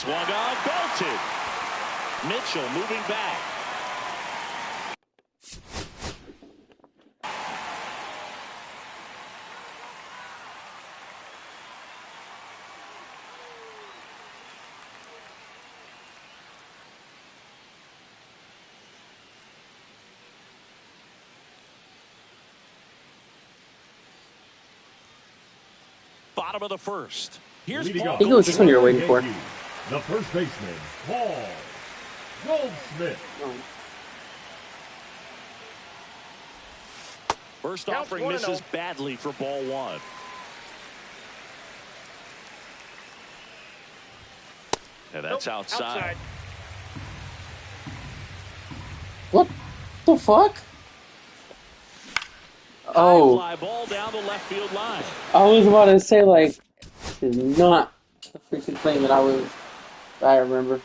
Swung on, belted. Mitchell moving back. Bottom of the first. Here's Paul. He goes this one you're waiting for. The first baseman, Paul Goldschmidt. First offering misses badly for ball one. And that's outside. What the fuck? Oh. High fly ball down the left field line. I was about to say, like, this is not the freaking thing that I remember.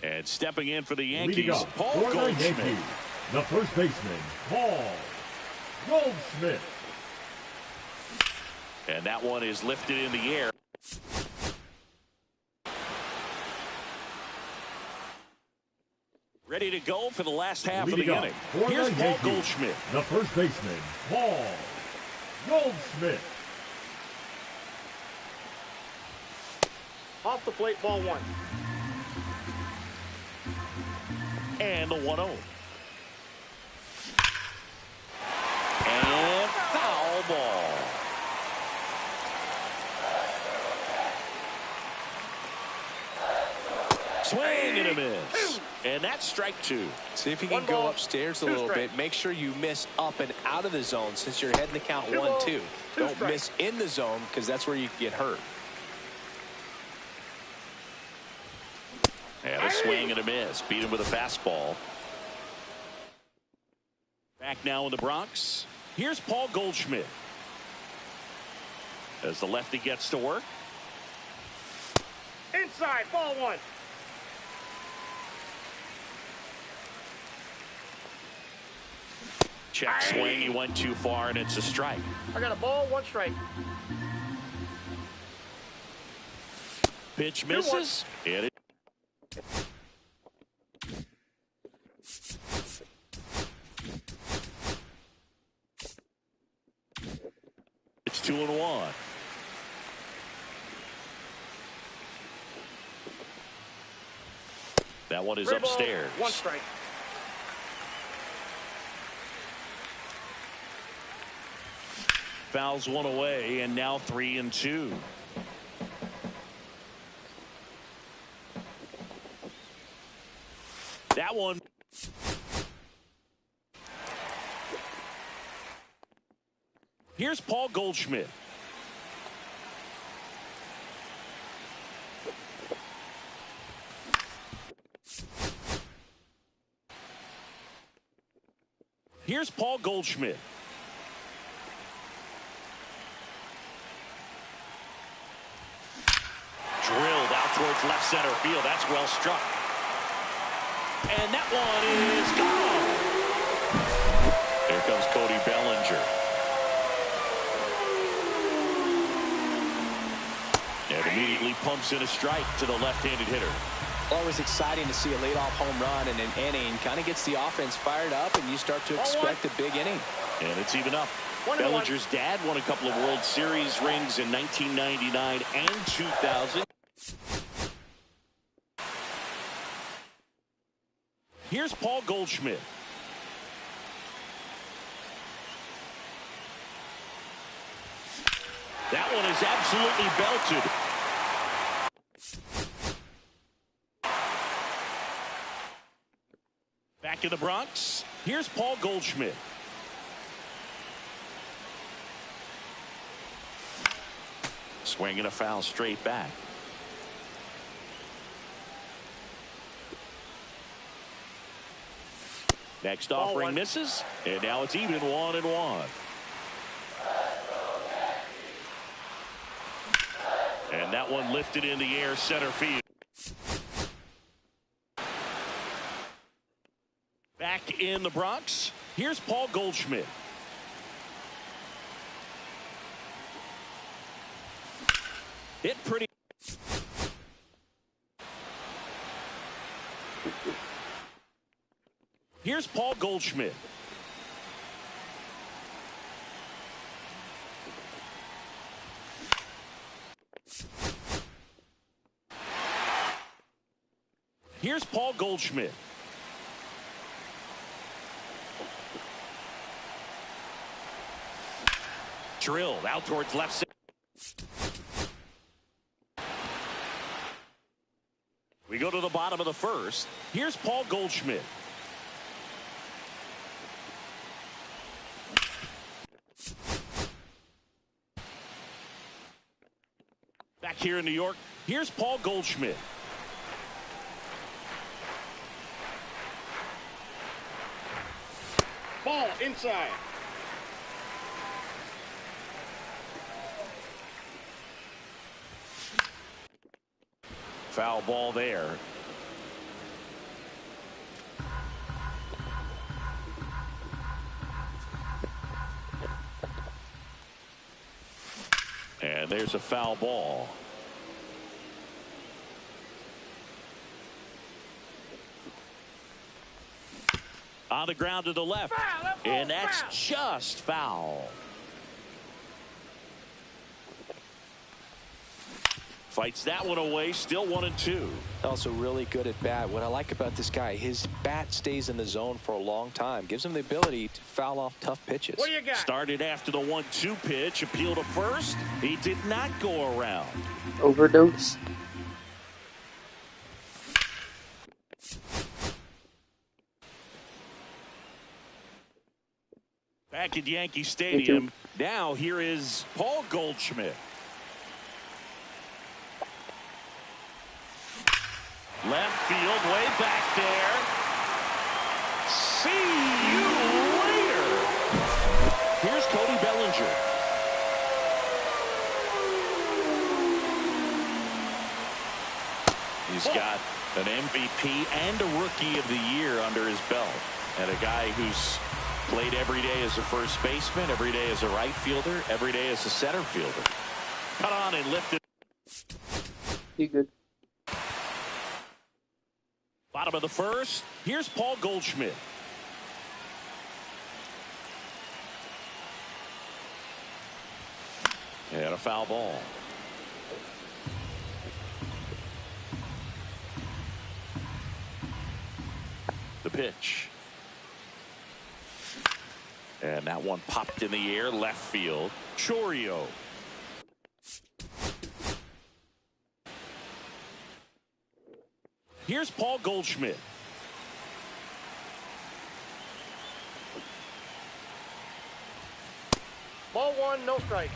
And stepping in for the Yankees, Paul Goldschmidt. The first baseman, Paul Goldschmidt. And that one is lifted in the air. Ready to go for the last half of the inning. Here's Paul Goldschmidt. The first baseman, Paul Goldschmidt. Off the plate, ball one. And the 1-0. And foul ball. Swing and a miss. And that's strike two. See if you can go upstairs a little bit. Make sure you miss up and out of the zone since you're heading the count 1-2. Don't miss in the zone because that's where you get hurt. And a swing and a miss. Beat him with a fastball. Back now in the Bronx. Here's Paul Goldschmidt. As the lefty gets to work. Inside, ball one. Check swing. He went too far, and it's a strike. I got a ball, one strike. Pitch misses. And it. It's 2-1. That one is upstairs. One strike. Fouls one away, and now 3-2. That one. Here's Paul Goldschmidt. Here's Paul Goldschmidt. Drilled out towards left center field. That's well struck. And that one is gone. Here comes Cody Bellinger. And immediately pumps in a strike to the left-handed hitter. Always exciting to see a leadoff home run in an inning. Kind of gets the offense fired up, and you start to expect a big inning. And it's even up. Bellinger's dad won a couple of World Series rings in 1999 and 2000. Here's Paul Goldschmidt. That one is absolutely belted. Back in the Bronx, here's Paul Goldschmidt. Swinging a foul straight back. Next offering misses, and now it's even 1-1. And that one lifted in the air center field. Back in the Bronx, here's Paul Goldschmidt. Hit pretty. Here's Paul Goldschmidt. Here's Paul Goldschmidt. Drilled out towards left center. We go to the bottom of the first. Here's Paul Goldschmidt. Back here in New York, here's Paul Goldschmidt. Ball inside. Foul ball there. And there's a foul ball. On the ground to the left. Foul, and that's foul. Just foul. Fights that one away, still 1-2. Also really good at bat. What I like about this guy, his bat stays in the zone for a long time. Gives him the ability to foul off tough pitches. What do you got? Started after the 1-2 pitch, appeal to first. He did not go around. Overdose. Back at Yankee Stadium. Now here is Paul Goldschmidt. Left field, way back there. See you later. Here's Cody Bellinger. He's got an MVP and a Rookie of the Year under his belt. And a guy who's played every day as a first baseman, every day as a right fielder, every day as a center fielder. Cut on and lifted. You good? Bottom of the first. Here's Paul Goldschmidt. And a foul ball. The pitch. And that one popped in the air, left field. Chorio. Here's Paul Goldschmidt. Ball one, no strikes.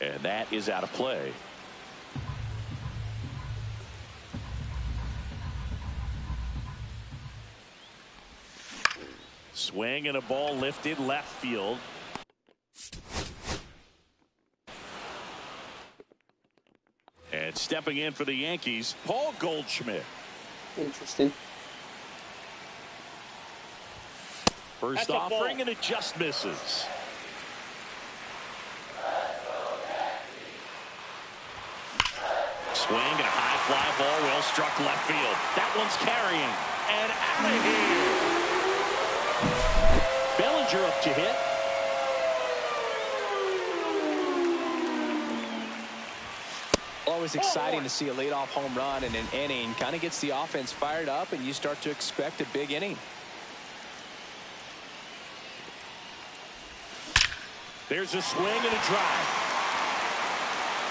And that is out of play. Swing and a ball lifted left field. And stepping in for the Yankees, Paul Goldschmidt. Interesting. First That's a offering, ball. and it just misses. Swing and a high fly ball, well struck left field. That one's carrying. And out of here. Bellinger up to hit. Always exciting to see a leadoff home run in an inning. Kind of gets the offense fired up, and you start to expect a big inning. There's a swing and a drive.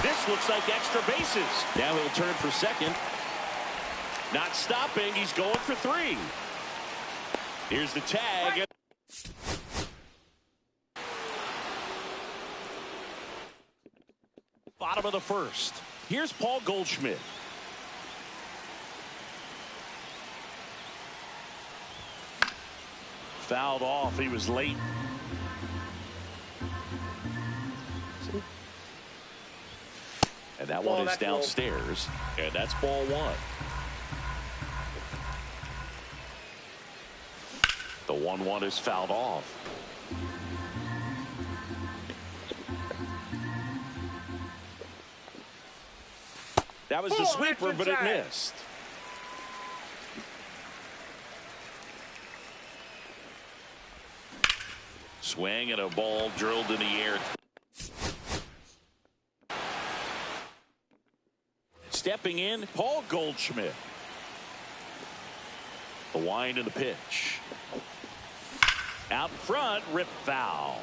This looks like extra bases. Now he'll turn for second. Not stopping. He's going for three. Here's the tag. Bottom of the first. Here's Paul Goldschmidt. Fouled off. He was late. And that one is downstairs. And that's ball one. The 1-1 is fouled off. That was the sweeper, but it missed. Swing and a ball drilled in the air. Stepping in, Paul Goldschmidt. The wind and the pitch. Out front, rip foul.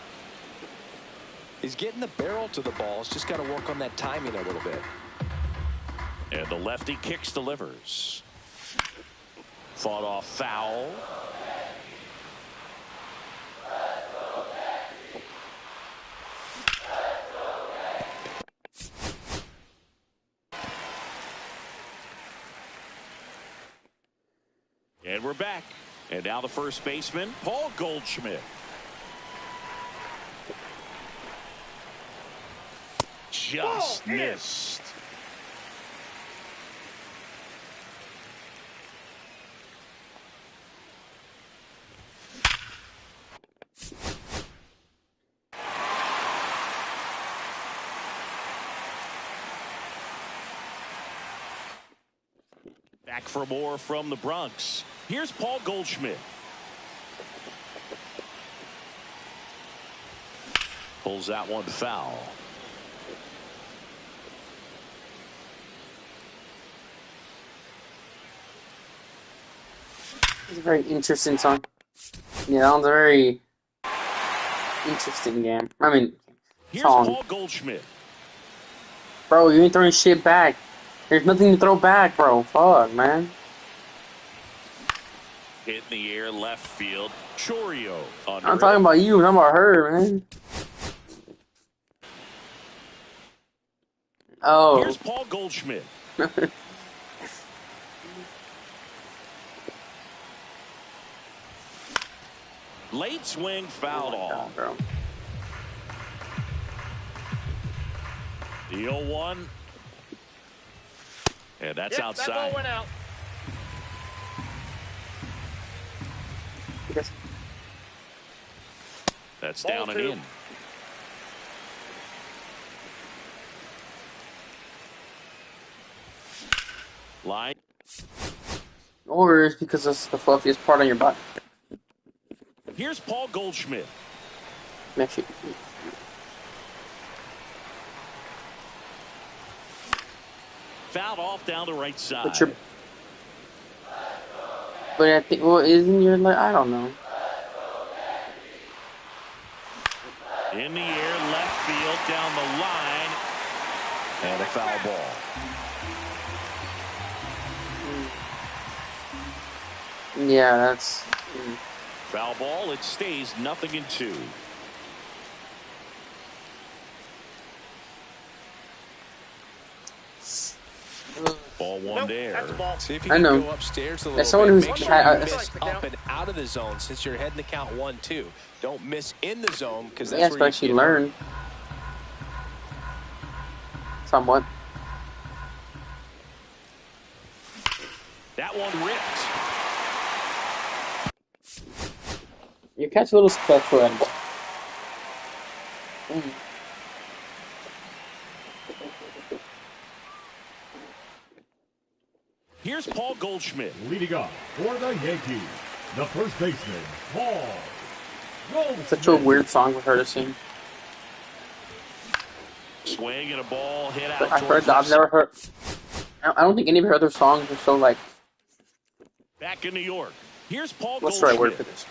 He's getting the barrel to the ball. He's just got to work on that timing a little bit. And the lefty kicks, delivers. Fought off foul. And we're back. And now the first baseman, Paul Goldschmidt. Just missed. Back for more from the Bronx. Here's Paul Goldschmidt. Pulls that one foul. It's a very interesting song. Yeah, that one's a very interesting game. I mean, Here's song. Paul Goldschmidt. Bro, you ain't throwing shit back. There's nothing to throw back, bro. Fuck, man. Hit in the air, left field. Chorio. I'm talking about you. I'm talking about her, man. Oh. Here's Paul Goldschmidt. Late swing, fouled off. Bro. The 0-1. And that's outside. That ball went out. Yes. That's Ball down and two. in. Line. Or it's because that's the fluffiest part on your body. Here's Paul Goldschmidt. Actually, Fouled off down the right side. but I think, well, isn't your, like, I don't know. In the air, left field, down the line. And a foul ball. Yeah, that's... Foul ball, it stays 0-2. Ball one there. That's a ball. See if you I can know. go upstairs a As little someone bit. who's Make sure had- you miss up and out of the zone since you're heading the count 1-2. Don't miss in the zone because that's Yeah, where you especially get learn. Somewhat. That one ripped. Your cat's a little special at it. Here's Paul Goldschmidt. Leading up for the Yankees, the first baseman, Paul Goldschmidt. Such a weird song for her to sing. Swing and a ball hit out. But I've towards heard, I've never heard... I don't think any of her other songs are so, like... Back in New York. Here's Paul What's the right word for Goldschmidt.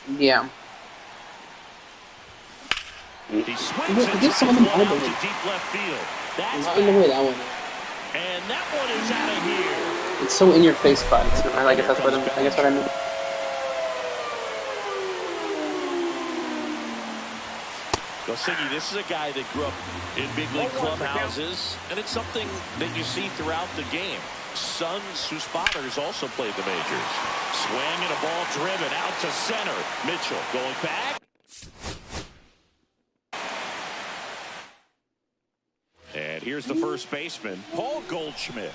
this? Yeah. He swings I and guess some of them one are out to believe. deep left field. That's Not in the way that one is. and that one is out of here. It's so in your face, but I guess that's what I mean. Gosigi, this is a guy that grew up in big league clubhouses, and it's something that you see throughout the game. Sons whose fathers also played the majors. Swing and a ball driven out to center. Mitchell going back. here's the first baseman, Paul Goldschmidt.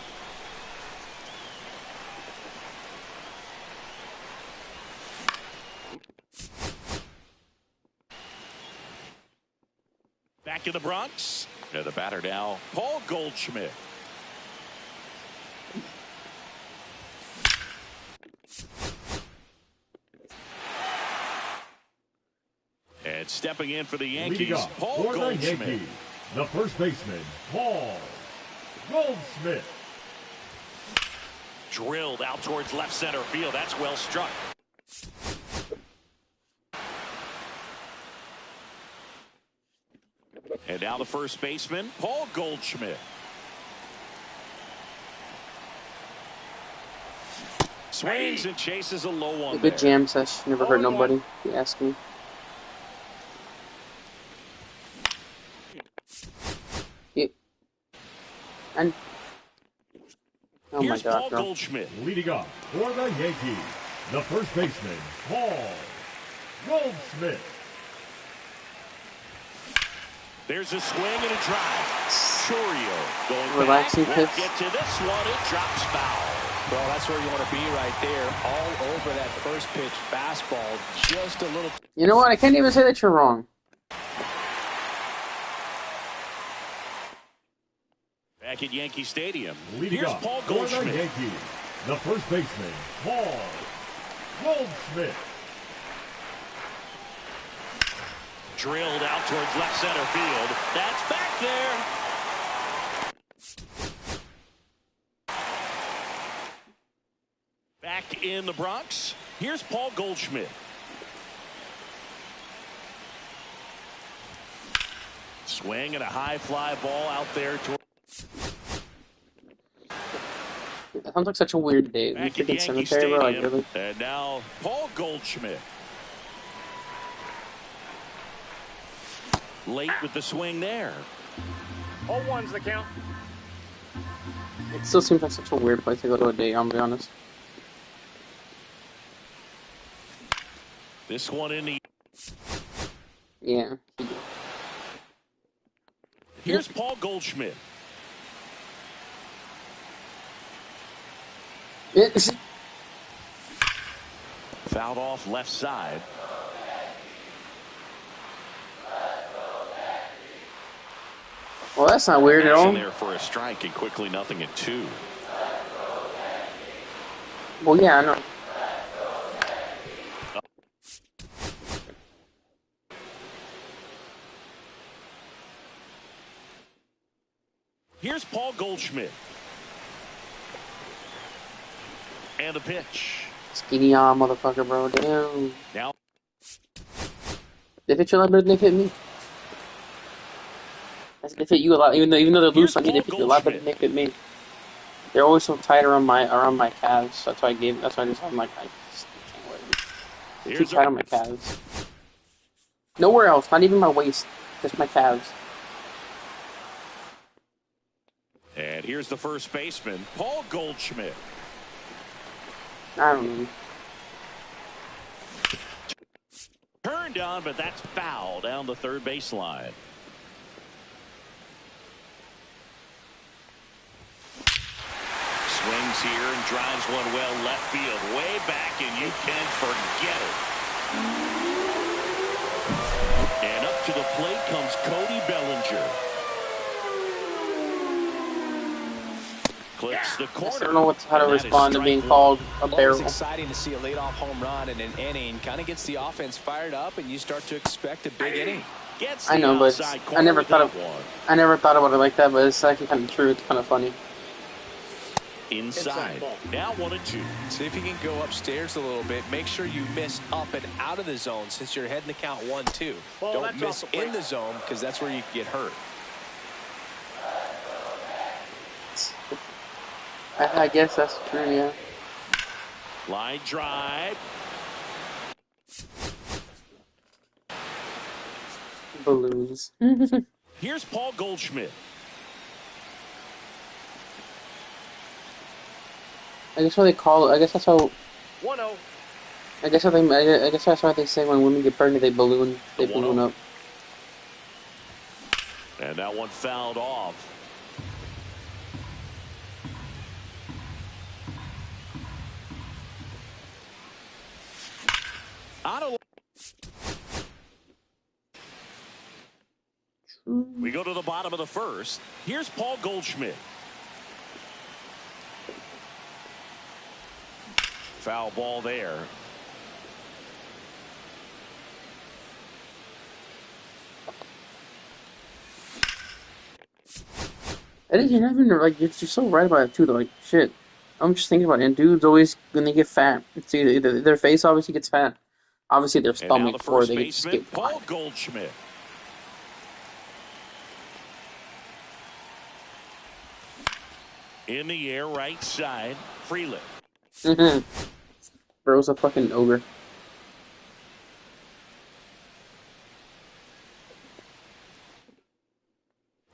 Back in the Bronx. And the batter now, Paul Goldschmidt. And stepping in for the Yankees, Paul Goldschmidt. The first baseman, Paul Goldschmidt. Drilled out towards left center field. That's well struck. And now the first baseman, Paul Goldschmidt. Swings and chases a low one. A good jam session. Never hurt nobody, if you ask me. And oh my God, Paul Goldschmidt. Leading off for the Yankees, the first baseman, Paul Goldschmidt. There's a swing and a drive. Churio going relaxing back. pitch. Get to this one. It drops foul. Well, that's where you want to be right there. All over that first pitch fastball. Just a little. You know what? I can't even say that you're wrong. Back at Yankee Stadium. Leading Here's up Paul for Goldschmidt. the Yankees, the first baseman, Paul Goldschmidt. Drilled out towards left center field. That's back there. Back in the Bronx. Here's Paul Goldschmidt. Swing and a high fly ball out there. That sounds like such a weird day. Back You at freaking Yankee cemetery, bro. Like, Stadium. really? And now Paul Goldschmidt. Late with the swing there. 0-1's the count. It still seems like such a weird place to go to a day, I'm gonna be honest. This one in the. Yeah. Here's Paul Goldschmidt. Fouled off left side. Well, that's not weird at all. There for a strike and quickly 0-2. Well, yeah, I know. Here's Paul Goldschmidt. And the pitch. Skinny arm, motherfucker, bro. Damn. Now. They fit you a lot better than they fit me. They fit you a lot, even though they're loose on me, they fit you a lot better than they fit me. They're always so tight around my calves. That's why I just I'm like I just can't wear them. They're too tight on my calves. Nowhere else, not even my waist, just my calves. And here's the first baseman, Paul Goldschmidt. I don't know. Turned on, but that's foul down the third baseline. Swings here and drives one well left field, way back, and you can forget it. And up to the plate comes Cody Bellinger. Clicks the corner. I don't know how to respond to being called a barrel. It's exciting to see a leadoff home run in an inning. Kind of gets the offense fired up, and you start to expect a big inning. I know, but I never thought about it like that. But it's actually kind of true. It's kind of funny. Inside. Now 1-2. See if you can go upstairs a little bit. Make sure you miss up and out of the zone since you're heading the count 1-2. Don't miss in the zone because that's where you can get hurt. I guess that's true, yeah. Line drive. Balloons. Here's Paul Goldschmidt. I guess what they call it. I guess that's how. 1-0. I guess that's why they say when women get pregnant, they balloon up. And that one fouled off. We go to the bottom of the first. Here's Paul Goldschmidt. Foul ball there. You're not even, like, you're so right about it too, though. Like, shit. I'm just thinking about it. And dudes always, when they get fat, it's either their face obviously gets fat, obviously their stomach, or they just get Paul wide. Goldschmidt. In the air, right side, Freeland. Bro's a fucking ogre.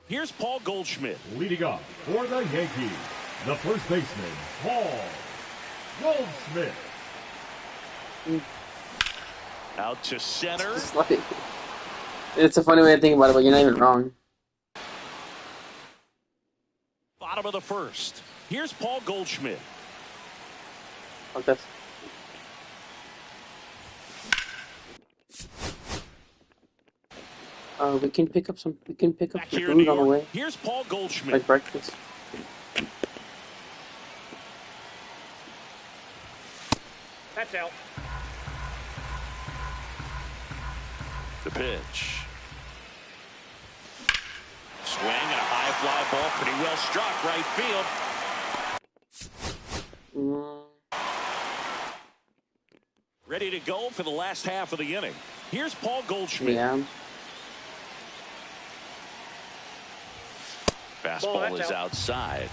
Here's Paul Goldschmidt. Leading off for the Yankees, the first baseman, Paul Goldschmidt. Out to center. It's a funny way to think about it, but you're not even wrong. Bottom of the first. Here's Paul Goldschmidt. Okay. We can pick up some. We can pick up some food on the way. Here's Paul Goldschmidt. Like breakfast. That's out. The pitch. Swing and a high fly ball, pretty well struck, right field. Ready to go for the last half of the inning. Here's Paul Goldschmidt. Yeah. Fastball is outside.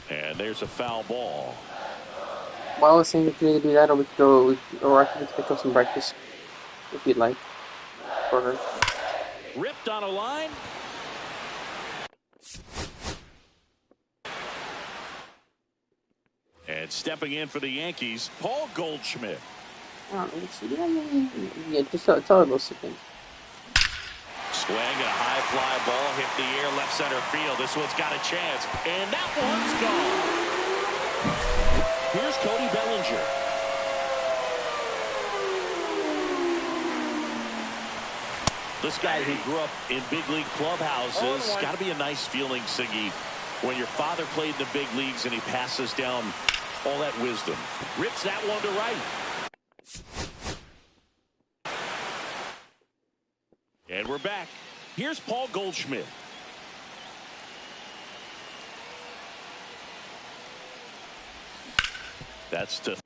And there's a foul ball. Well, I was saying we could either do that, or we could go, or I could pick up some breakfast if you'd like for her. Ripped on a line. And stepping in for the Yankees, Paul Goldschmidt. Yeah, just tell her those things. Swing and a high fly ball hit the air left center field. This one's got a chance, and that one's gone. Here's Cody Bellinger. This guy who grew up in big league clubhouses, got to be a nice feeling, Siggy, when your father played in the big leagues and he passes down all that wisdom. Rips that one to right. And we're back. Here's Paul Goldschmidt. That's to.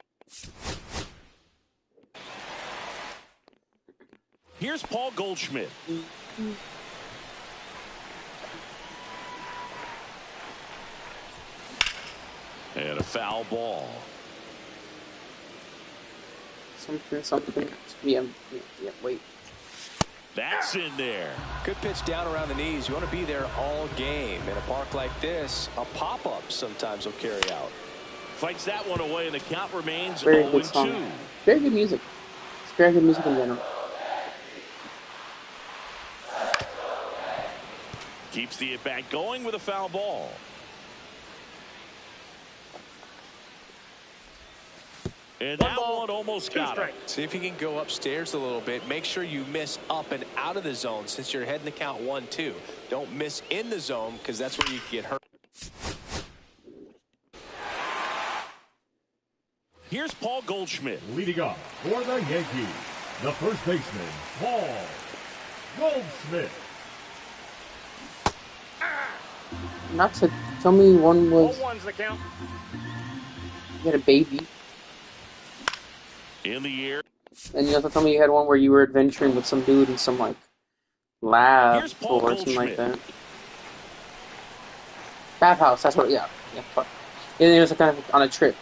Here's Paul Goldschmidt. And a foul ball. Something. Yeah, wait. That's in there. Good pitch down around the knees. You want to be there all game. In a park like this, a pop-up sometimes will carry out. Fights that one away, and the count remains Very 0-2. good song. Very good music. It's very good music in general. Keeps the at-bat going with a foul ball. And that one almost got him. See if you can go upstairs a little bit. Make sure you miss up and out of the zone since you're heading the count 1-2. Don't miss in the zone because that's where you get hurt. Here's Paul Goldschmidt. Leading off for the Yankees, the first baseman, Paul Goldschmidt. Not to tell me one was. 0-1's the count. You had a baby. In the air. And you also told me you had one where you were adventuring with some dude in some, like, lab or something like that. Bathhouse, that's what, yeah. Fuck. And it was kind of on a trip.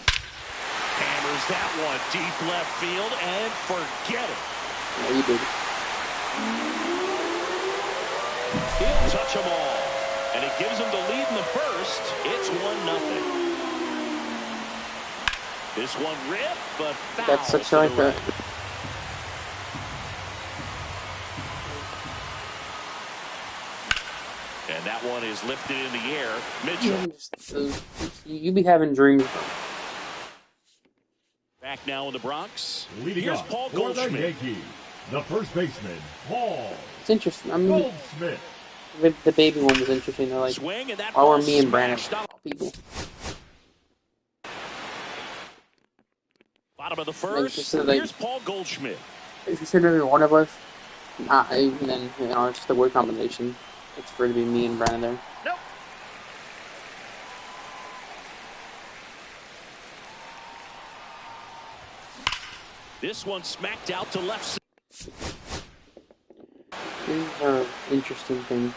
Hammers that one deep left field and forget it. Yeah, you did. He'll touch them all. And it gives him the lead in the first. It's 1-0. This one ripped, but foul. That's such like that. And that one is lifted in the air. You Mitchell you be having dreams, bro. back now in the Bronx. Leading Here's up Paul for the Goldschmidt. Yankees, the first baseman, Paul It's interesting. I mean, Goldschmidt. the baby one was interesting. They're like, Swing, and that why were ball me and Brandon smashed out. people? Bottom of the Like, first. like, Here's Paul Goldschmidt. if you said maybe one of us, not even then, it's just a word combination. It's for it to be me and Brandon there. Nope. This one smacked out to left side. These are interesting things.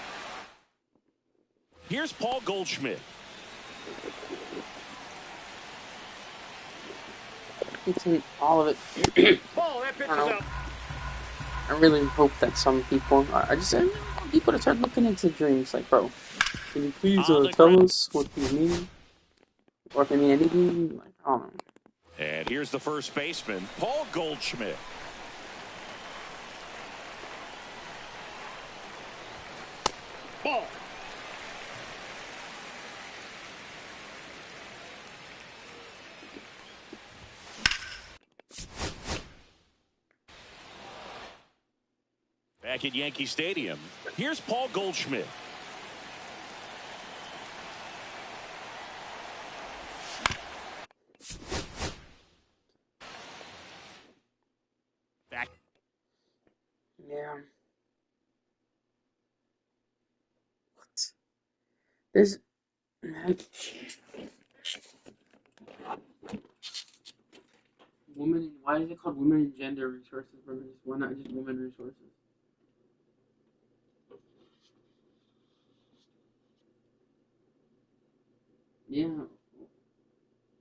Here's Paul Goldschmidt. It's in all of it. Ball, that pitch is know. out. I really hope that some people, I want people to start looking into dreams. Like, bro, can you please tell us what these mean? Or if they mean anything? Like, I don't know. And here's the first baseman, Paul Goldschmidt. Ball. Back at Yankee Stadium, here's Paul Goldschmidt. Back. Yeah. What? There's. Women. Why is it called women and gender resources? Why not just women resources? Yeah.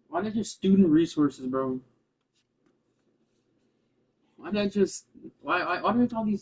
Why not just student resources, bro? Why not just why do we have all these